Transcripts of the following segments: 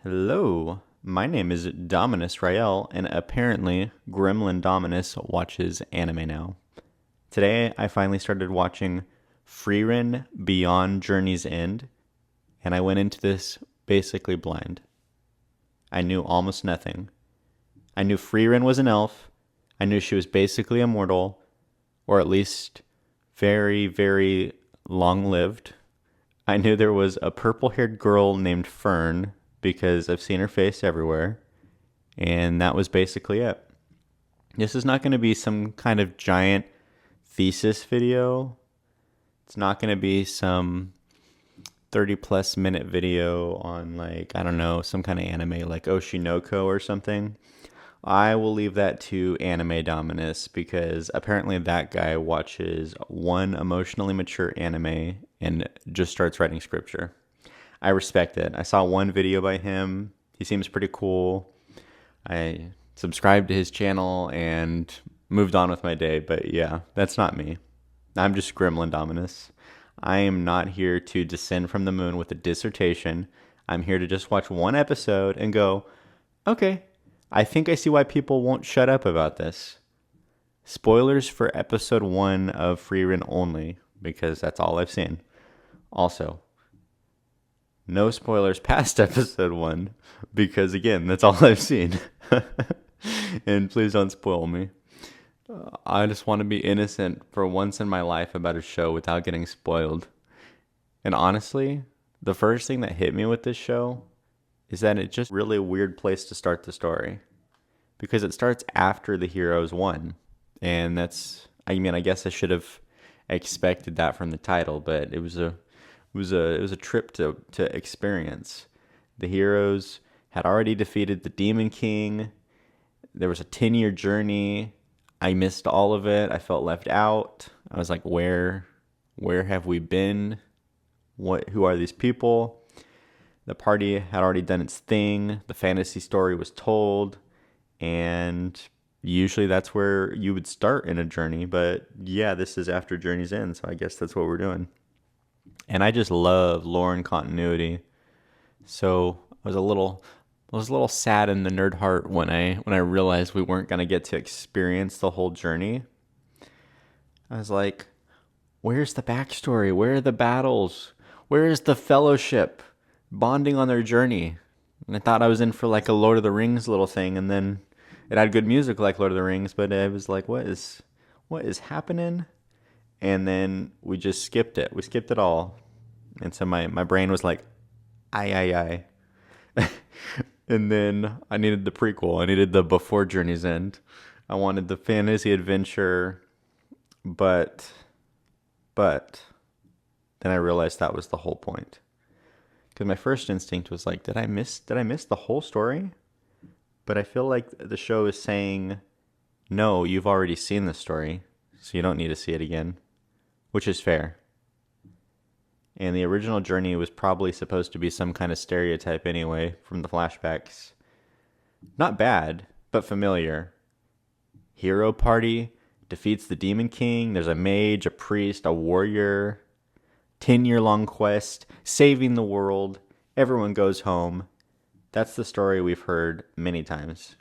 Hello, my name is Dominus Rael, and apparently Gremlin Dominus watches anime now. Today, I finally started watching Frieren Beyond Journey's End, and I went into this basically blind. I knew almost nothing. I knew Frieren was an elf. I knew she was basically immortal, or at least very, very long lived. I knew there was a purple haired girl named Fern because I've seen her face everywhere. And that was basically it. This is not going to be some kind of giant thesis video. It's not going to be some 30 plus minute video on, like, I don't know, some kind of anime like Oshinoko or something. I will leave that to Anime Dominus because apparently that guy watches one emotionally mature anime and just starts writing scripture. I respect it. I saw one video by him. He seems pretty cool. I subscribed to his channel and moved on with my day. But yeah, that's not me. I'm just Gremlin Dominus. I am not here to descend from the moon with a dissertation. I'm here to just watch one episode and go, okay, I think I see why people won't shut up about this. Spoilers for episode 1 of Frieren only, because that's all I've seen. Also, no spoilers past episode 1, because again, that's all I've seen. And please don't spoil me. I just want to be innocent for once in my life about a show without getting spoiled. And honestly, the first thing that hit me with this show is that it's just really a weird place to start the story. Because it starts after the heroes won. And I guess I should have expected that from the title, but it was a trip to experience. The heroes had already defeated the Demon King. There was a 10-year journey. I missed all of it. I felt left out. I was like, where have we been? Who are these people? The party had already done its thing. The fantasy story was told. And usually that's where you would start in a journey. But yeah, this is after Journey's End, so I guess that's what we're doing. And I just love lore and continuity. So I was a little sad in the nerd heart when I realized we weren't gonna get to experience the whole journey. I was like, where's the backstory? Where are the battles? Where is the fellowship bonding on their journey? And I thought I was in for like a Lord of the Rings little thing, and then it had good music like Lord of the Rings, but I was like, what is happening? And then we just skipped it. We skipped it all. And so my brain was like, aye. And then I needed the prequel. I needed the before Journey's End. I wanted the fantasy adventure, but then I realized that was the whole point. Because my first instinct was like, did I miss the whole story? But I feel like the show is saying, no, you've already seen the story, so you don't need to see it again, which is fair. And the original journey was probably supposed to be some kind of stereotype anyway from the flashbacks. Not bad, but familiar. Hero party defeats the Demon King. There's a mage, a priest, a warrior. 10-year-long quest, saving the world. Everyone goes home. That's the story we've heard many times.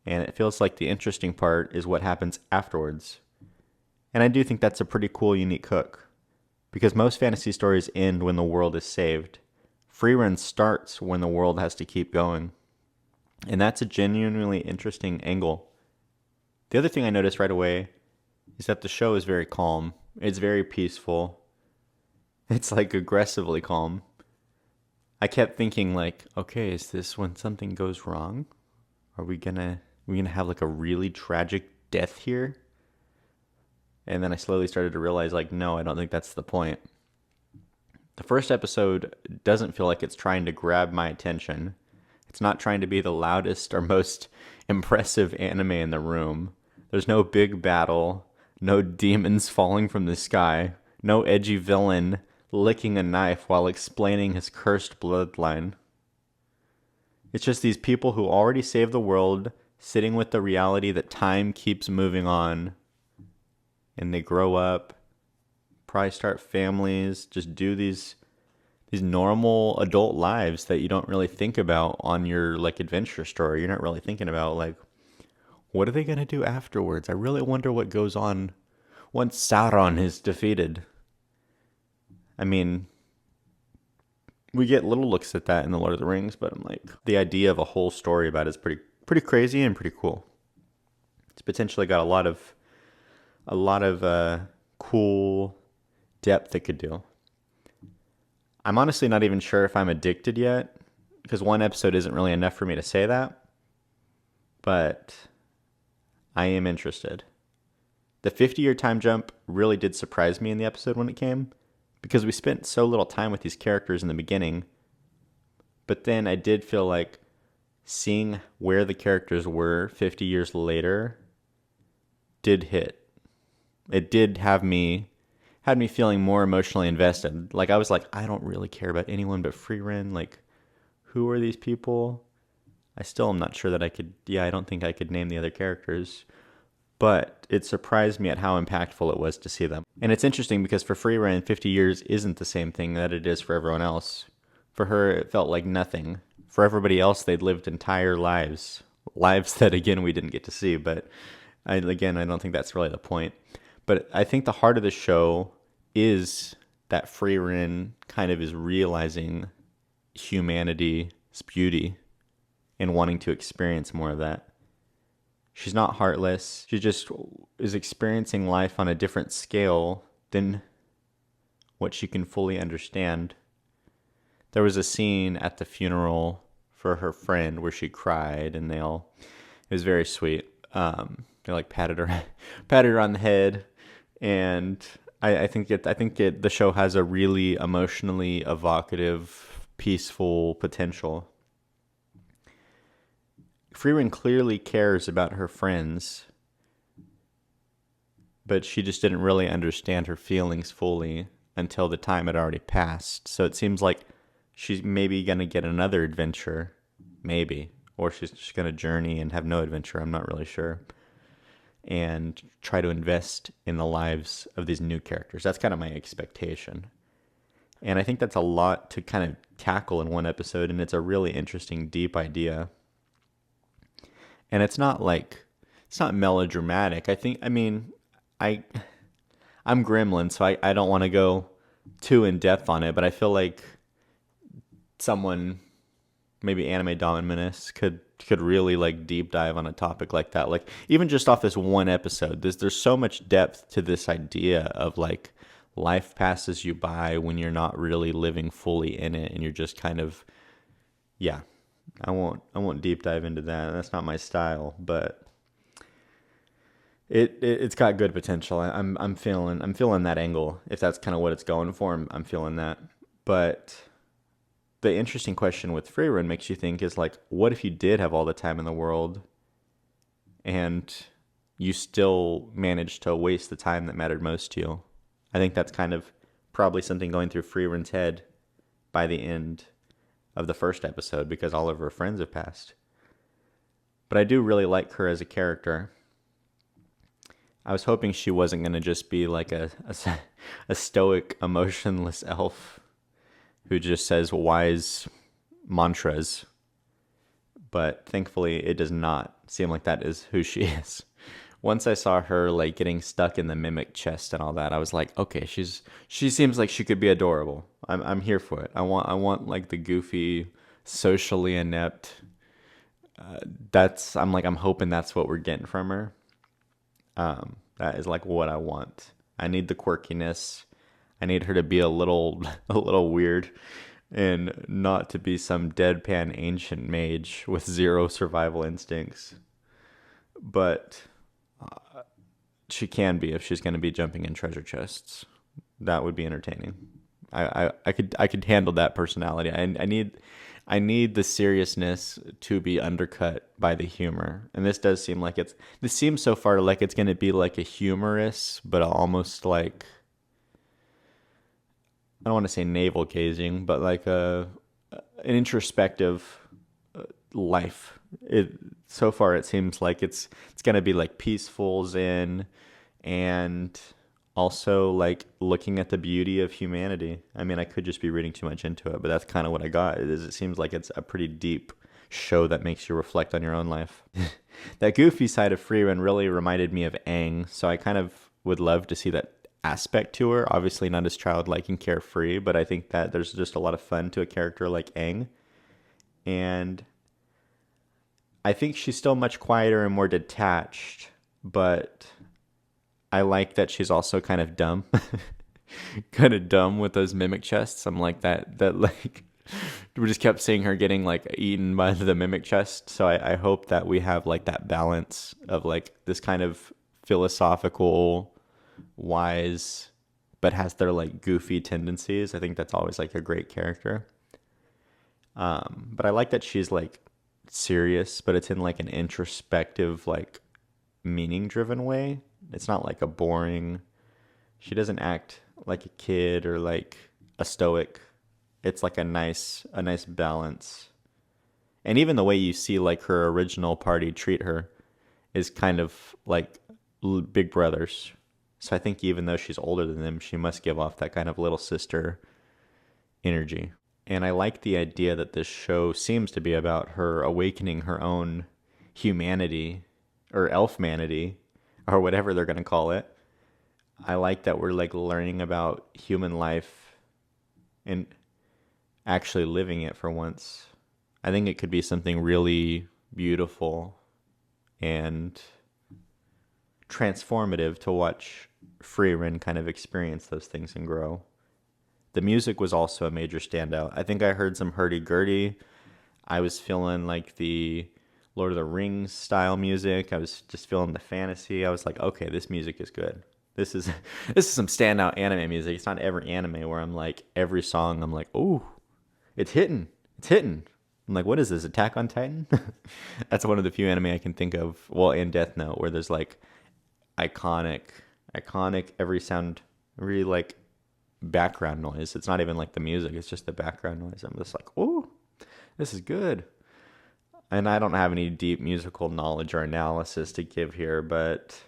And it feels like the interesting part is what happens afterwards. And I do think that's a pretty cool, unique hook. Because most fantasy stories end when the world is saved. Frieren starts when the world has to keep going. And that's a genuinely interesting angle. The other thing I noticed right away is that the show is very calm. It's very peaceful. It's like aggressively calm. I kept thinking like, okay, is this when something goes wrong? Are we gonna have like a really tragic death here? And then I slowly started to realize like, no, I don't think that's the point. The first episode doesn't feel like it's trying to grab my attention. It's not trying to be the loudest or most impressive anime in the room. There's no big battle, no demons falling from the sky, no edgy villain licking a knife while explaining his cursed bloodline. It's just these people who already saved the world, sitting with the reality that time keeps moving on. And they grow up, probably start families, just do these these normal adult lives that you don't really think about on your like adventure story. You're not really thinking about like, what are they going to do afterwards? I really wonder what goes on once Sauron is defeated. I mean, we get little looks at that in the Lord of the Rings, but I'm like, the idea of a whole story about it is pretty crazy and pretty cool. It's potentially got a lot of cool depth it could do. I'm honestly not even sure if I'm addicted yet, because one episode isn't really enough for me to say that, but I am interested. The 50-year time jump really did surprise me in the episode when it came, because we spent so little time with these characters in the beginning, but then I did feel like seeing where the characters were 50 years later did hit. It did had me feeling more emotionally invested. Like I was like, I don't really care about anyone but Frieren. Like, who are these people? I still am not sure that I could. Yeah, I don't think I could name the other characters. But it surprised me at how impactful it was to see them. And it's interesting because for Frieren, 50 years isn't the same thing that it is for everyone else. For her, it felt like nothing. For everybody else, they'd lived entire lives. Lives that, again, we didn't get to see. But I don't think that's really the point. But I think the heart of the show is that Frieren kind of is realizing humanity's beauty and wanting to experience more of that. She's not heartless. She just is experiencing life on a different scale than what she can fully understand. There was a scene at the funeral for her friend where she cried, and it was very sweet. They like patted her on the head, and I think the show has a really emotionally evocative, peaceful potential. Frieren clearly cares about her friends, but she just didn't really understand her feelings fully until the time had already passed. So it seems like she's maybe going to get another adventure, maybe, or she's just going to journey and have no adventure. I'm not really sure. And try to invest in the lives of these new characters. That's kind of my expectation. And I think that's a lot to kind of tackle in one episode, and it's a really interesting, deep idea. And it's not melodramatic. I'm Gremlin, so I don't want to go too in depth on it, but I feel like someone, maybe Anime Dominus, could really like deep dive on a topic like that. Like even just off this one episode, there's so much depth to this idea of like life passes you by when you're not really living fully in it, and you're just kind of, yeah. I won't deep dive into that. That's not my style, but it's got good potential. I'm feeling that angle. If that's kind of what it's going for, I'm feeling that. But the interesting question with Frieren makes you think is like, what if you did have all the time in the world and you still managed to waste the time that mattered most to you? I think that's kind of probably something going through Frieren's head by the end of the first episode, because all of her friends have passed. But I do really like her as a character. I was hoping she wasn't going to just be like a stoic, emotionless elf who just says wise mantras. But thankfully, it does not seem like that is who she is. Once I saw her like getting stuck in the mimic chest and all that, I was like, okay, she seems like she could be adorable. I'm here for it. I want like the goofy, socially inept. I'm hoping that's what we're getting from her. That is like what I want. I need the quirkiness. I need her to be a little weird, and not to be some deadpan ancient mage with zero survival instincts. But she can be if she's going to be jumping in treasure chests. That would be entertaining. I could handle that personality. I need the seriousness to be undercut by the humor. And this seems so far like it's going to be like a humorous, but almost like, I don't want to say navel gazing, but like an introspective life. So far it seems like it's going to be like peaceful, zen, and also like looking at the beauty of humanity. I mean, I could just be reading too much into it, but that's kind of what I got. It seems like it's a pretty deep show that makes you reflect on your own life. That goofy side of Frieren really reminded me of Aang, so I kind of would love to see that aspect to her. Obviously not as childlike and carefree, but I think that there's just a lot of fun to a character like Aang. And I think she's still much quieter and more detached, but I like that she's also kind of dumb. Kind of dumb with those mimic chests. I'm like that like we just kept seeing her getting like eaten by the mimic chest. So I hope that we have like that balance of like this kind of philosophical, wise, but has their like goofy tendencies. I think that's always like a great character. But I like that she's like serious, but it's in like an introspective, like meaning driven way. It's not like a boring, she doesn't act like a kid or like a stoic. It's like a nice balance. And even the way you see like her original party treat her is kind of like big brothers. So I think even though she's older than them, she must give off that kind of little sister energy. And I like the idea that this show seems to be about her awakening her own humanity or elfmanity or whatever they're going to call it. I like that we're like learning about human life and actually living it for once. I think it could be something really beautiful and transformative to watch Frieren kind of experience those things and grow. The music was also a major standout. I think I heard some hurdy-gurdy. I was feeling like the Lord of the Rings style music. I was just feeling the fantasy. I was like, okay, this music is good. This is this is some standout anime music. It's not every anime where I'm like every song I'm like, "Ooh, it's hitting. It's hitting." I'm like, "What is this? Attack on Titan?" That's one of the few anime I can think of. Well, and Death Note where there's like iconic every sound, really like background noise. It's not even like the music, it's just the background noise. I'm just like, "Oh, this is good." And I don't have any deep musical knowledge or analysis to give here, but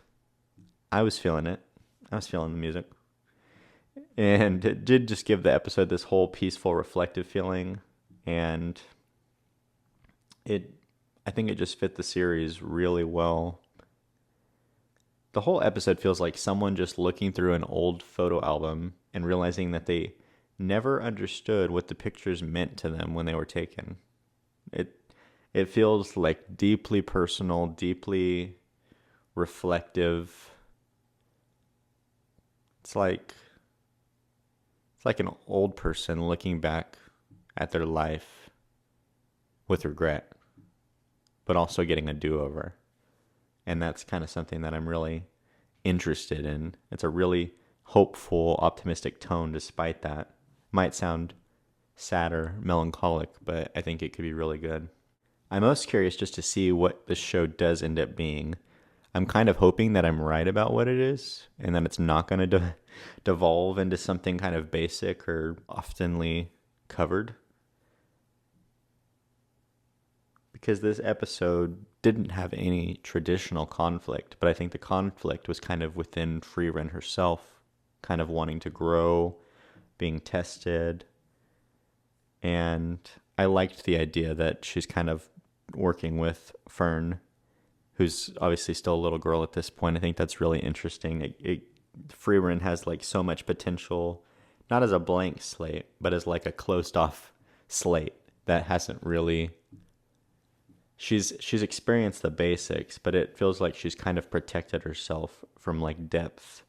I was feeling it. I was feeling the music. And it did just give the episode this whole peaceful, reflective feeling. And I think it just fit the series really well. The whole episode feels like someone just looking through an old photo album and realizing that they never understood what the pictures meant to them when they were taken. It feels like deeply personal, deeply reflective. It's like an old person looking back at their life with regret, but also getting a do-over. And that's kind of something that I'm really interested in. It's a really hopeful, optimistic tone despite that. Might sound sad or melancholic, but I think it could be really good. I'm most curious just to see what the show does end up being. I'm kind of hoping that I'm right about what it is and that it's not going to devolve into something kind of basic or oftenly covered. Because this episode didn't have any traditional conflict, but I think the conflict was kind of within Frieren herself, kind of wanting to grow, being tested. And I liked the idea that she's kind of working with Fern, who's obviously still a little girl at this point. I think that's really interesting. Frieren has like so much potential, not as a blank slate, but as like a closed off slate that hasn't really. She's experienced the basics, but it feels like she's kind of protected herself from like depth.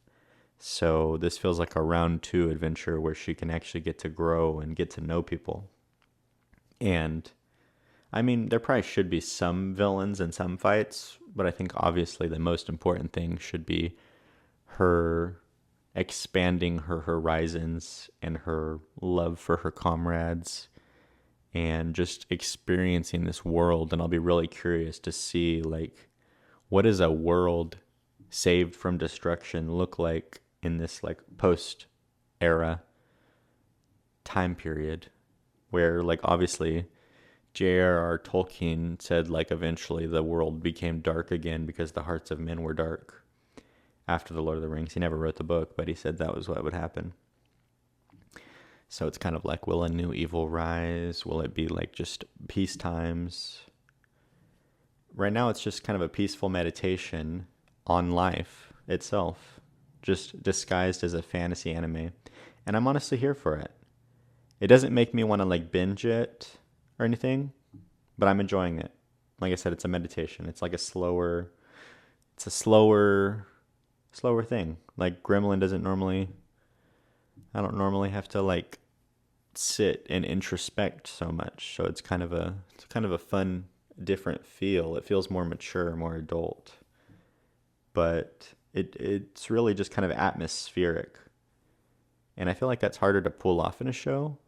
So this feels like a round 2 adventure where she can actually get to grow and get to know people. And I mean, there probably should be some villains and some fights, but I think obviously the most important thing should be her expanding her horizons and her love for her comrades and just experiencing this world. And I'll be really curious to see, like, what does a world saved from destruction look like in this, like, post-era time period where, like, obviously J.R.R. Tolkien said, like, eventually the world became dark again because the hearts of men were dark after the Lord of the Rings. He never wrote the book, but he said that was what would happen. So it's kind of like, will a new evil rise? Will it be like just peace times? Right now, it's just kind of a peaceful meditation on life itself, just disguised as a fantasy anime. And I'm honestly here for it. It doesn't make me want to like binge it or anything, but I'm enjoying it. Like I said, it's a meditation. It's like a slower thing. Like Gremlin I don't normally have to like sit and introspect so much. So it's kind of a fun, different feel. It feels more mature, more adult. But it's really just kind of atmospheric. And I feel like that's harder to pull off in a show,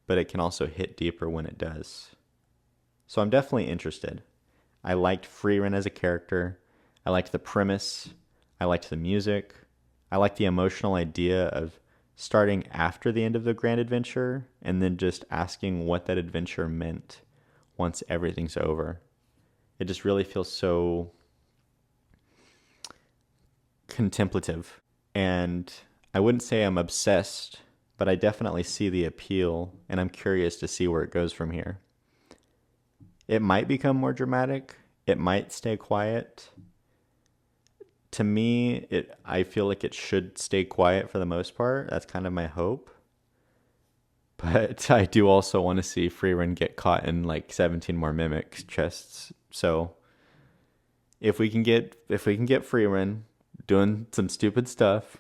but it can also hit deeper when it does. So I'm definitely interested. I liked Frieren as a character. I liked the premise. I liked the music. I liked the emotional idea of starting after the end of the grand adventure and then just asking what that adventure meant once everything's over. It just really feels so contemplative. And I wouldn't say I'm obsessed, but I definitely see the appeal, and I'm curious to see where it goes from here. It might become more dramatic. It might stay quiet. To me, I feel like it should stay quiet for the most part. That's kind of my hope. But I do also want to see Frieren get caught in like 17 more mimic chests. So if we can get Frieren doing some stupid stuff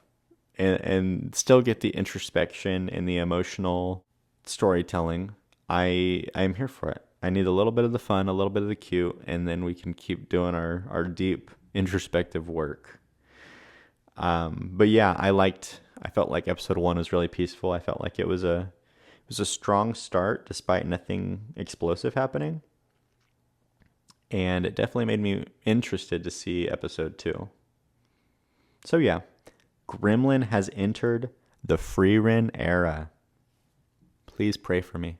and still get the introspection and the emotional storytelling, I'm here for it. I need a little bit of the fun, a little bit of the cute, and then we can keep doing our deep introspective work. But yeah, I felt like episode 1 was really peaceful. I felt like it was a strong start despite nothing explosive happening. And it definitely made me interested to see episode 2. So yeah, Gremlin has entered the Frieren era. Please pray for me.